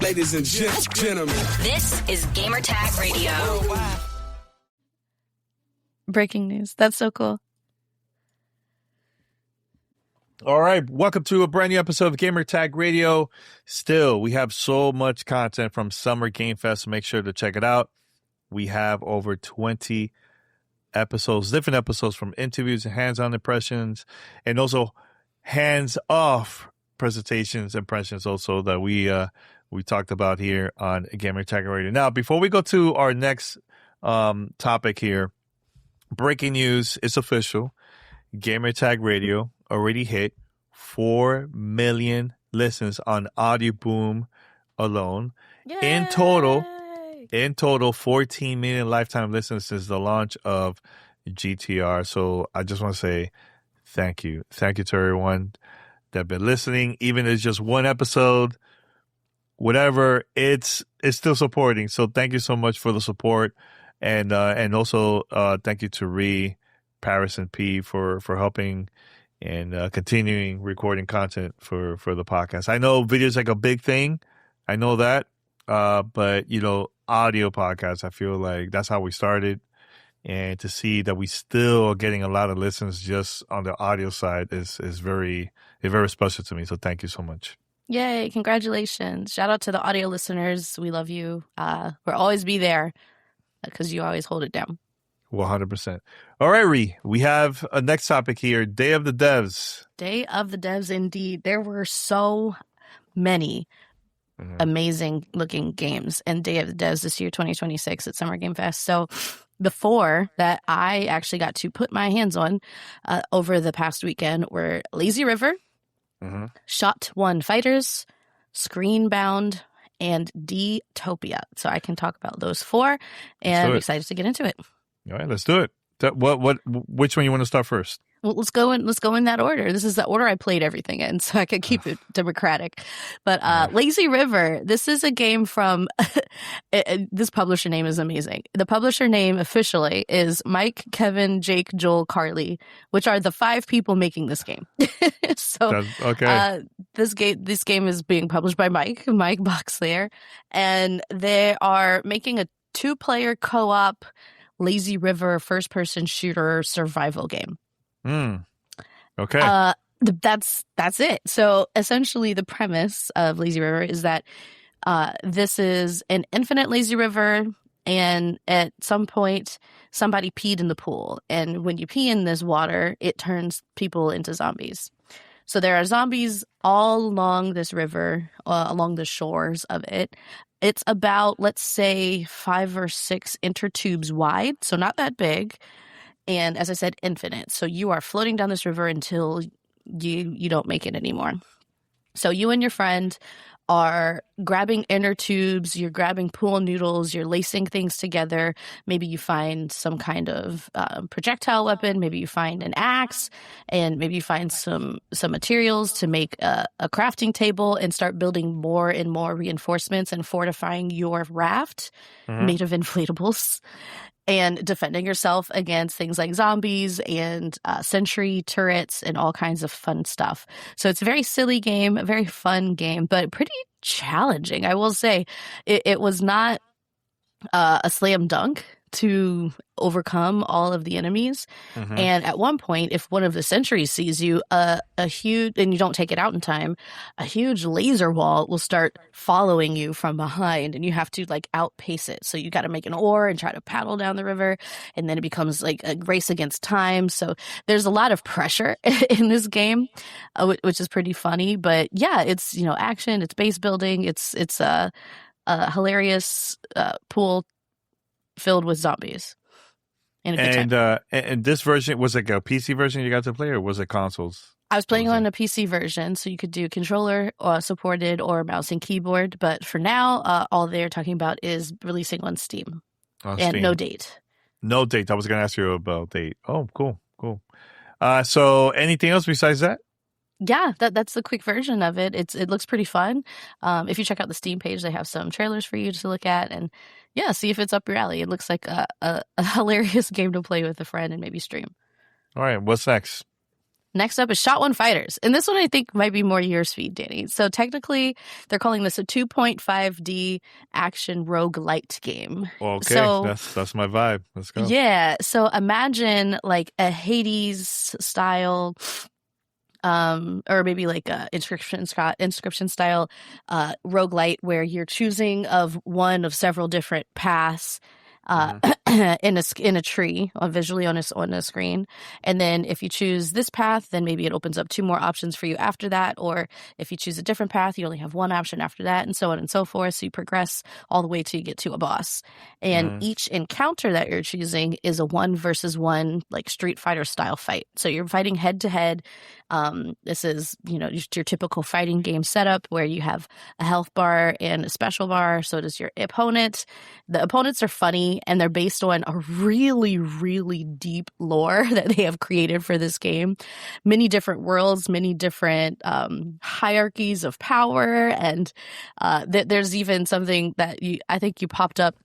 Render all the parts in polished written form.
Ladies and gentlemen, this is Gamertag Radio. Breaking news. That's so cool. All right. Welcome to a brand new episode of Gamertag Radio. Still, we have so much content from Summer Game Fest. Make sure to check it out. We have over 20 episodes, different episodes from interviews and hands-on impressions, and also hands-off presentations, impressions also that we talked about here on Gamertag Radio. Now, before we go to our next topic here, breaking news, it's official. Gamertag Radio already hit 4 million listens on Audio Boom alone. Yay! In total, 14 million lifetime listens since the launch of GTR. So I just want to say thank you. Thank you to everyone that have been listening. Even if it's just one episode, whatever, it's still supporting. So thank you so much for the support. And also thank you to Ree, Paris, and P for helping and continuing recording content for the podcast. I know video is like a big thing. I know that. But, audio podcasts, I feel like that's how we started. And to see that we still are getting a lot of listens just on the audio side is very special to me. So thank you so much. Yay. Congratulations. Shout out to the audio listeners. We love you. We'll always be there because you always hold it down. 100%. All right, Ree, we have a next topic here. Day of the Devs. Day of the Devs, indeed. There were so many amazing looking games in Day of the Devs this year, 2026 at Summer Game Fest. So the 4 that I actually got to put my hands on over the past weekend were Lazy River, Shot 1 Fighters, Screenbound, and D-Topia. So I can talk about those 4, and I'm excited to get into it. All right, let's do it. Which one you want to start first? Well, let's go in that order. This is the order I played everything in, so I could keep it democratic. But Lazy River, this is a game from this publisher name is amazing. The publisher name officially is Mike, Kevin, Jake, Joel, Carly, which are the 5 people making this game. So this game is being published by Mike Boxleer, and they are making a 2-player co-op Lazy River first-person shooter survival game. Okay. That's it. So essentially the premise of Lazy River is that this is an infinite lazy river, and at some point somebody peed in the pool, and when you pee in this water it turns people into zombies. So there are zombies all along this river, along the shores of it. It's about, let's say, 5 or 6 intertubes wide, so not that big. And as I said, infinite. So you are floating down this river until you don't make it anymore. So you and your friend are grabbing inner tubes, you're grabbing pool noodles, you're lacing things together. Maybe you find some kind of projectile weapon, maybe you find an axe, and maybe you find some materials to make a crafting table and start building more and more reinforcements and fortifying your raft made of inflatables. And defending yourself against things like zombies and sentry turrets and all kinds of fun stuff. So it's a very silly game, a very fun game, but pretty challenging. I will say it was not a slam dunk to overcome all of the enemies. And at one point, if one of the sentries sees you, a huge, and you don't take it out in time, a huge laser wall will start following you from behind, and you have to outpace it. So you got to make an oar and try to paddle down the river, and then it becomes like a race against time. So there's a lot of pressure in this game, which is pretty funny. But yeah, it's action, it's base building, it's a hilarious pool filled with zombies. And this version was like a PC version you got to play, or was it consoles? I was playing on a PC version, so you could do controller supported or mouse and keyboard. But for now, all they're talking about is releasing on Steam. And no date. No date. I was going to ask you about date. Oh, cool. So anything else besides that? Yeah, that's the quick version of it. It looks pretty fun. If you check out the Steam page, they have some trailers for you to look at, and see if it's up your alley. It looks like a hilarious game to play with a friend and maybe stream. All right, what's next? Next up is Shot One Fighters. And this one I think might be more your speed, Danny. So technically, they're calling this a 2.5D action roguelite game. Okay, so, that's my vibe. Let's go. Yeah. So imagine like a Hades style, or maybe like a inscription style roguelite where you're choosing of one of several different paths in a tree, visually on a screen. And then if you choose this path, then maybe it opens up 2 more options for you after that. Or if you choose a different path, you only have 1 option after that, and so on and so forth. So you progress all the way till you get to a boss. And each encounter that you're choosing is a 1 versus 1, like Street Fighter style fight. So you're fighting head to head. This is, just your typical fighting game setup where you have a health bar and a special bar. So does your opponent. The opponents are funny, and they're based on a really, really deep lore that they have created for this game. Many different worlds, many different hierarchies of power, and there's even something that I think you popped up.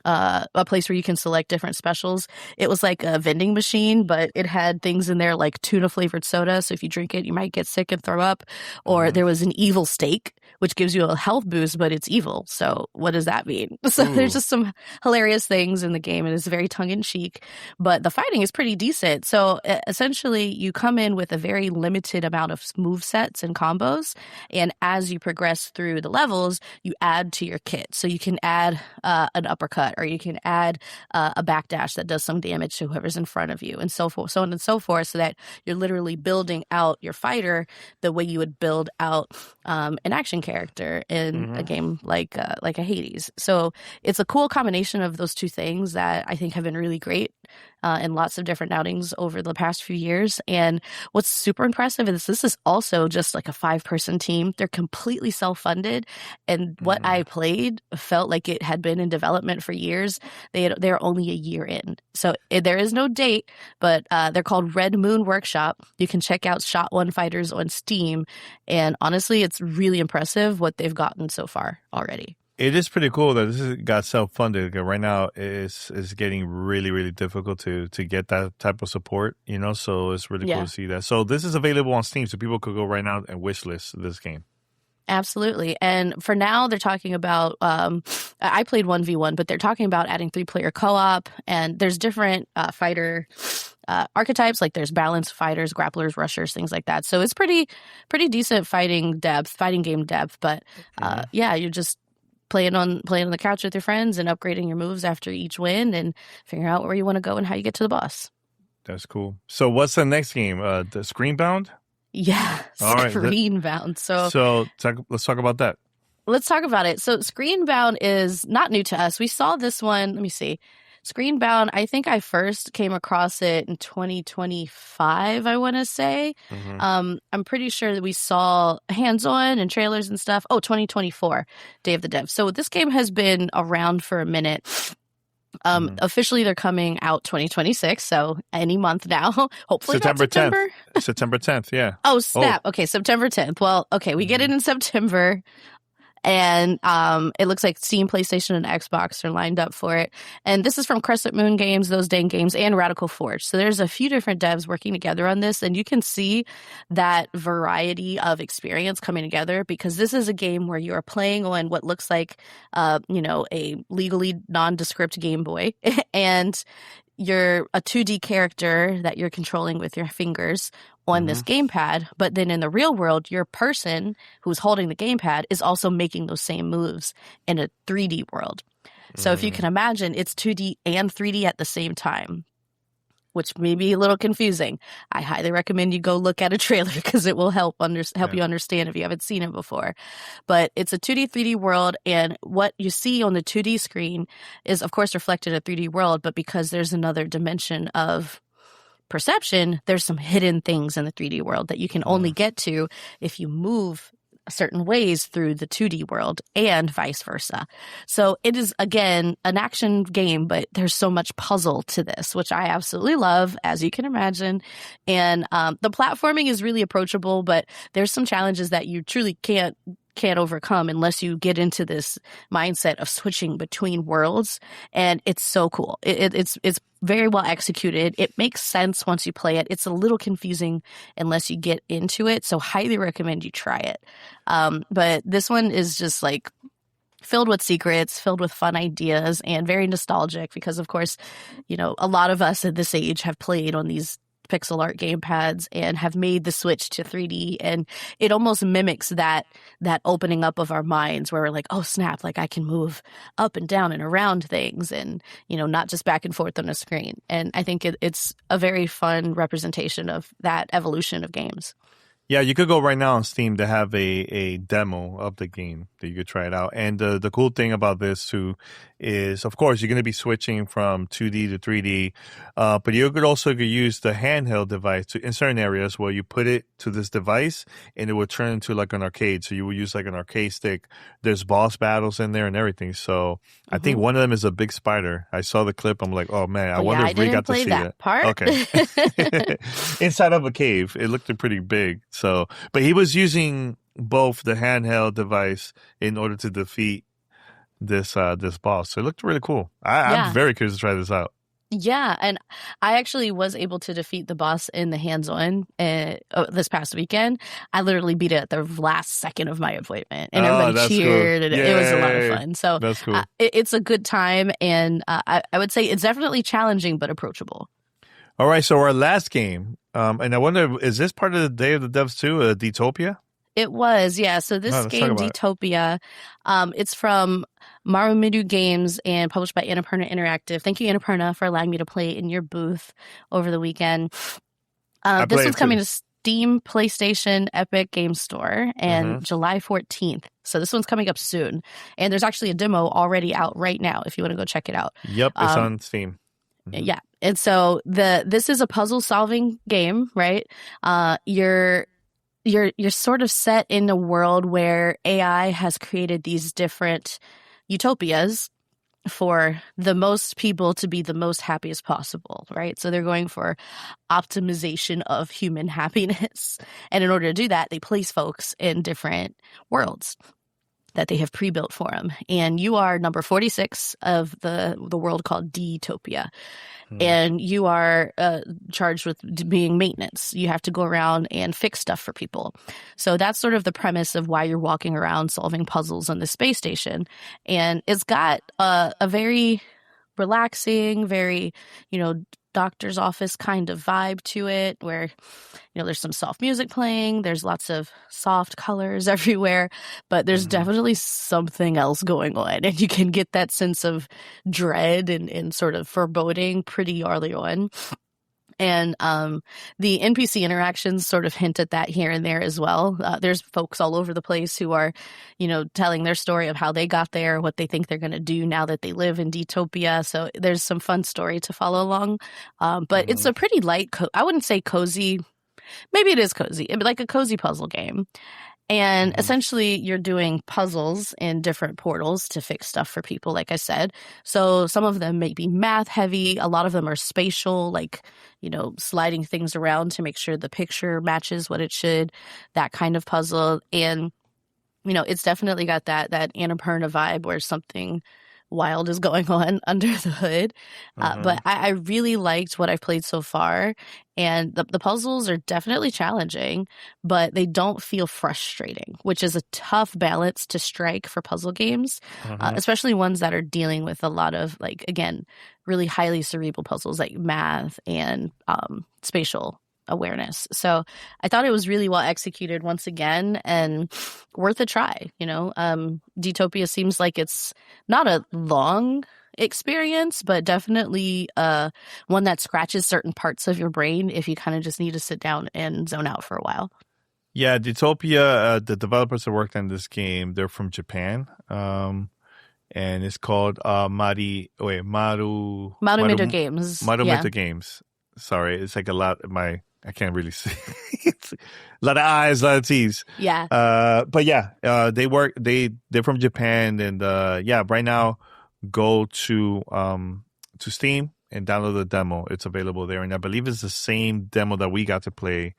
A place where you can select different specials. It was like a vending machine, but it had things in there like tuna flavored soda. So if you drink it, you might get sick and throw up. Or there was an evil steak, which gives you a health boost, but it's evil. So what does that mean? So there's just some hilarious things in the game, and it's very tongue in cheek, but the fighting is pretty decent. So essentially you come in with a very limited amount of move sets and combos. And as you progress through the levels, you add to your kit. So you can add an uppercut, or you can add a backdash that does some damage to whoever's in front of you, and so forth, so on and so forth, so that you're literally building out your fighter the way you would build out an action character in a game like a Hades. So it's a cool combination of those 2 things that I think have been really great in lots of different outings over the past few years. And what's super impressive is this is also just like a 5-person team. They're completely self-funded, and what I played felt like it had been in development for years. They're only a year in, so there is no date, but they're called Red Moon Workshop. You can check out Shot One Fighters on Steam, and honestly, it's really impressive what they've gotten so far already. It is pretty cool that this got self-funded. Right now, it's getting really, really difficult to get that type of support, so it's really cool to see that. So this is available on Steam, so people could go right now and wishlist this game. Absolutely. And for now, they're talking about, I played 1v1, but they're talking about adding 3-player co-op, and there's different fighter archetypes, like there's balanced fighters, grapplers, rushers, things like that. So it's pretty decent fighting game depth, but you're just playing on the couch with your friends and upgrading your moves after each win and figuring out where you want to go and how you get to the boss. That's cool. So what's the next game? The Screenbound? Yeah, all right. Screenbound. Let's talk about that. Let's talk about it. So Screenbound is not new to us. We saw this one. Let me see. Screenbound, I think I first came across it in 2025, I want to say. I'm pretty sure that we saw hands-on and trailers and stuff. 2024, Day of the Dev. So this game has been around for a minute. Officially, they're coming out 2026, so any month now. Hopefully September not September. 10th. September 10th, yeah. Oh, snap. Okay, September 10th. Well, okay, we get it in September. And it looks like Steam, PlayStation, and Xbox are lined up for it. And this is from Crescent Moon Games, Those Dang Games, and Radical Forge. So there's a few different devs working together on this, and you can see that variety of experience coming together, because this is a game where you are playing on what looks like, a legally nondescript Game Boy, and you're a 2D character that you're controlling with your fingers on this gamepad, but then in the real world, your person who's holding the gamepad is also making those same moves in a 3D world. So if you can imagine, it's 2D and 3D at the same time, which may be a little confusing. I highly recommend you go look at a trailer, because it will help you understand if you haven't seen it before. But it's a 2D, 3D world, and what you see on the 2D screen is, of course, reflected in a 3D world, but because there's another dimension of perception, there's some hidden things in the 3D world that you can only get to if you move certain ways through the 2D world, and vice versa. So it is, again, an action game, but there's so much puzzle to this, which I absolutely love, as you can imagine. And the platforming is really approachable, but there's some challenges that you truly can't can't overcome unless you get into this mindset of switching between worlds. And it's so cool. It's very well executed. It makes sense once you play it. It's a little confusing unless you get into it. So highly recommend you try it. But this one is just like filled with secrets, filled with fun ideas, and very nostalgic because, of course, you know, a lot of us at this age have played on these pixel art gamepads and have made the switch to 3D, and it almost mimics that opening up of our minds where we're like, oh snap, like I can move up and down and around things, and you know, not just back and forth on a screen. And I think it's a very fun representation of that evolution of games. Yeah, you could go right now on Steam to have a demo of the game that you could try it out. And the cool thing about this too is, of course, you're going to be switching from 2D to 3D, but you could also use the handheld device in certain areas where you put it to this device and it will turn into like an arcade. So you will use like an arcade stick. There's boss battles in there and everything. So I think one of them is a big spider. I saw the clip. I'm like, oh man, I wonder if we got to see that part. Okay. Inside of a cave. It looked pretty big. So, but he was using both the handheld device in order to defeat this boss. So it looked really cool. I'm very curious to try this out. Yeah, and I actually was able to defeat the boss in the hands-on this past weekend. I literally beat it at the last second of my appointment, and everybody cheered, and it was a lot of fun. So that's cool. It's a good time, and I would say it's definitely challenging but approachable. All right, so our last game, and I wonder, is this part of the Day of the Devs too, D-Topia? It was, yeah. So this game, D-Topia, it's from Marumidu Games and published by Annapurna Interactive. Thank you, Annapurna, for allowing me to play in your booth over the weekend. This one's coming to Steam, PlayStation, Epic Game Store, and July 14th. So this one's coming up soon. And there's actually a demo already out right now if you want to go check it out. Yep, it's on Steam. Yeah. And so this is a puzzle solving game, right? You're sort of set in a world where AI has created these different utopias for the most people to be the most happiest possible, right? So they're going for optimization of human happiness. And in order to do that, they place folks in different worlds that they have pre-built for them. And you are number 46 of the world called D-Topia. And you are charged with being maintenance. You have to go around and fix stuff for people. So that's sort of the premise of why you're walking around solving puzzles on the space station. And it's got a very relaxing, very, doctor's office kind of vibe to it where, there's some soft music playing. There's lots of soft colors everywhere, but there's definitely something else going on. And you can get that sense of dread and sort of foreboding pretty early on. And the NPC interactions sort of hint at that here and there as well. There's folks all over the place who are, telling their story of how they got there, what they think they're going to do now that they live in D-Topia. So there's some fun story to follow along. But it's a pretty light, I wouldn't say cozy. Maybe it is cozy, like a cozy puzzle game. And essentially, you're doing puzzles in different portals to fix stuff for people, like I said. So some of them may be math heavy. A lot of them are spatial, like, sliding things around to make sure the picture matches what it should, that kind of puzzle. And, it's definitely got that Annapurna vibe where something wild is going on under the hood. But I really liked what I've played so far. And the puzzles are definitely challenging, but they don't feel frustrating, which is a tough balance to strike for puzzle games, especially ones that are dealing with a lot of, like, again, really highly cerebral puzzles like math and spatial awareness. So I thought it was really well executed once again and worth a try. D-Topia seems like it's not a long experience, but definitely one that scratches certain parts of your brain if you kind of just need to sit down and zone out for a while. Yeah, D-Topia, the developers that worked on this game, they're from Japan. And it's called Marumido Games. Marumido Games. Sorry, it's like a lot of I can't really see. It's a lot of I's, a lot of T's. Yeah. But yeah, they're from Japan, and right now go to Steam and download the demo. It's available there, and I believe it's the same demo that we got to play.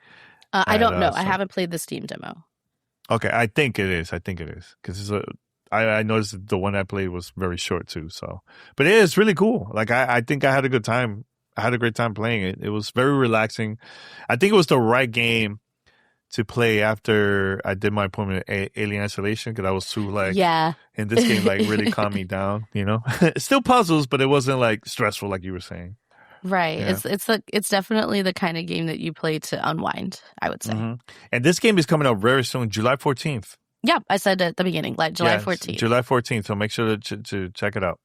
I don't know. I haven't played the Steam demo. Okay, I think it is. Because I noticed that the one I played was very short too. So, but it is really cool. Like I think I had a good time. I had a great time playing it. It was very relaxing. I think it was the right game to play after I did my appointment at Alien Isolation, because I was too in this game, like really calm me down, you know. It's still puzzles, but it wasn't like stressful like you were saying. Right. Yeah. It's definitely the kind of game that you play to unwind, I would say. Mm-hmm. And this game is coming out very soon, July 14th. Yeah, I said at the beginning, like July 14th. July 14th, so make sure to check it out.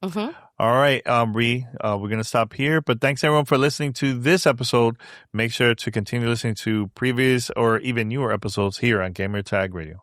Mm-hmm. All right, Ree, we're going to stop here. But thanks, everyone, for listening to this episode. Make sure to continue listening to previous or even newer episodes here on Gamer Tag Radio.